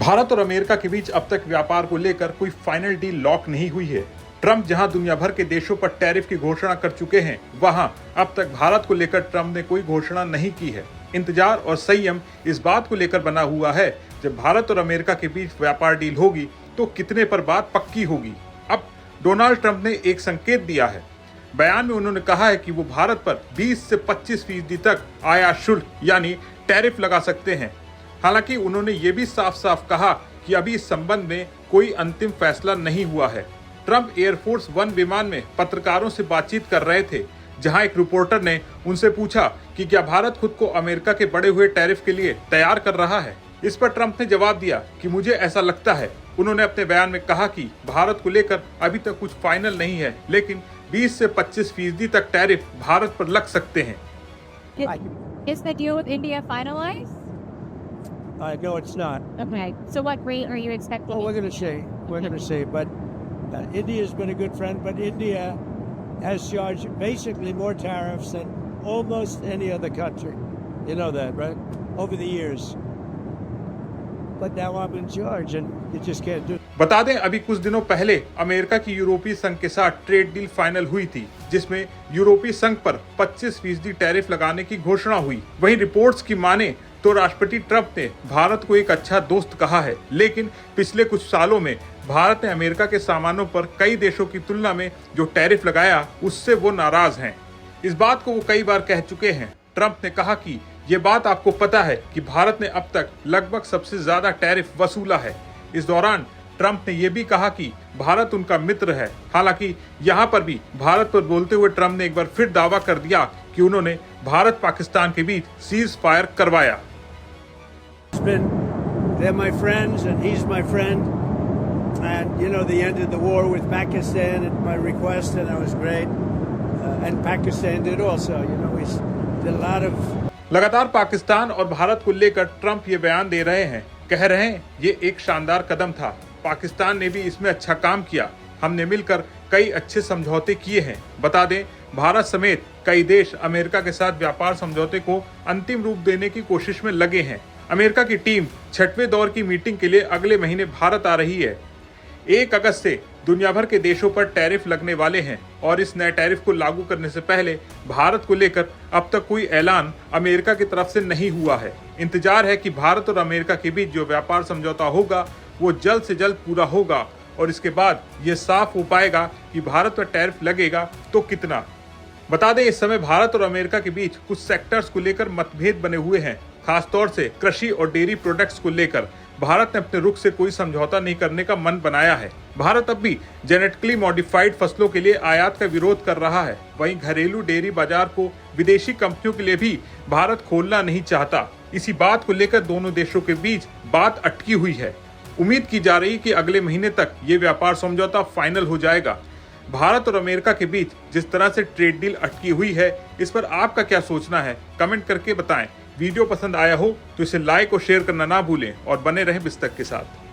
भारत और अमेरिका के बीच अब तक व्यापार को लेकर कोई फाइनल डील लॉक नहीं हुई है। ट्रंप जहां दुनिया भर के देशों पर टैरिफ की घोषणा कर चुके हैं, वहां अब तक भारत को लेकर ट्रंप ने कोई घोषणा नहीं की है। इंतजार और संयम इस बात को लेकर बना हुआ है, जब भारत और अमेरिका के बीच व्यापार डील होगी तो कितने पर बात पक्की होगी। अब डोनाल्ड ट्रंप ने एक संकेत दिया है। बयान में उन्होंने कहा है कि वो भारत पर 20 से 25% तक आयात शुल्क यानी टैरिफ लगा सकते हैं। हालांकि उन्होंने ये भी साफ साफ कहा कि अभी इस संबंध में कोई अंतिम फैसला नहीं हुआ है। ट्रंप एयरफोर्स वन विमान में पत्रकारों से बातचीत कर रहे थे, जहां एक रिपोर्टर ने उनसे पूछा कि क्या भारत खुद को अमेरिका के बढ़े हुए टैरिफ के लिए तैयार कर रहा है। इस पर ट्रंप ने जवाब दिया कि मुझे ऐसा लगता है। उन्होंने अपने बयान में कहा कि भारत को लेकर अभी तक कुछ फाइनल नहीं है, लेकिन 20 से 25% तक टैरिफ भारत पर लग सकते हैं। Is the deal with India finalized? No, it's not. Okay. So what rate are you expecting? Well, we're going to see. But India's been a good friend, but India has charged basically more tariffs than almost any other country. You know that, right? Over the years. But now I'm in charge, and you just can't do it. बता दें, अभी कुछ दिनों पहले America की यूरोपीय संघ के साथ ट्रेड डील फाइनल हुई थी, जिसमें यूरोपीय संघ पर 25% टैरिफ लगाने की घोषणा हुई। वहीं रिपोर्ट्स की माने तो राष्ट्रपति ट्रंप ने भारत को एक अच्छा दोस्त कहा है, लेकिन पिछले कुछ सालों में भारत ने अमेरिका के सामानों पर कई देशों की तुलना में जो टैरिफ लगाया, उससे वो नाराज हैं। इस बात को वो कई बार कह चुके हैं। ट्रंप ने कहा कि ये बात आपको पता है कि भारत ने अब तक लगभग सबसे ज्यादा टैरिफ वसूला है। इस दौरान ट्रंप ने यह भी कहा कि भारत उनका मित्र है। हालांकि यहाँ पर भी भारत पर बोलते हुए ट्रंप ने एक बार फिर दावा कर दिया कि उन्होंने भारत पाकिस्तान के बीच सीज फायर करवाया। They're my friends, and he's my friend. And you know, they ended the war with Pakistan at my request, and that was great. And Pakistan did also. You know, we did a lot of. लगातार पाकिस्तान और भारत को लेकर Trump ये बयान दे रहे हैं, कह रहे हैं ये एक शानदार कदम था। पाकिस्तान ने भी इसमें अच्छा काम किया। हमने मिलकर कई अच्छे समझौते किए हैं। बता दें, भारत समेत कई देश अमेरिका के साथ व्यापार समझौते को अंतिम रूप देने की कोशिश में लगे हैं। अमेरिका की टीम 6वें दौर की मीटिंग के लिए अगले महीने भारत आ रही है। 1 अगस्त से दुनिया भर के देशों पर टैरिफ लगने वाले हैं और इस नए टैरिफ को लागू करने से पहले भारत को लेकर अब तक कोई ऐलान अमेरिका की तरफ से नहीं हुआ है। इंतजार है कि भारत और अमेरिका के बीच जो व्यापार समझौता होगा वो जल्द से जल्द पूरा होगा और इसके बाद ये साफ हो पाएगा कि भारत पर टैरिफ लगेगा तो कितना। बता दें, इस समय भारत और अमेरिका के बीच कुछ सेक्टर्स को लेकर मतभेद बने हुए हैं। खासतौर से कृषि और डेयरी प्रोडक्ट्स को लेकर भारत ने अपने रुख से कोई समझौता नहीं करने का मन बनाया है। भारत अब भी जेनेटिकली मॉडिफाइड फसलों के लिए आयात का विरोध कर रहा है। वहीं घरेलू डेयरी बाजार को विदेशी कंपनियों के लिए भी भारत खोलना नहीं चाहता। इसी बात को लेकर दोनों देशों के बीच बात अटकी हुई है। उम्मीद की जा रही है कि अगले महीने तक ये व्यापार समझौता फाइनल हो जाएगा। भारत और अमेरिका के बीच जिस तरह से ट्रेड डील अटकी हुई है, इस पर आपका क्या सोचना है, कमेंट करके बताएं। वीडियो पसंद आया हो तो इसे लाइक और शेयर करना ना भूलें और बने रहें बिस्तक के साथ।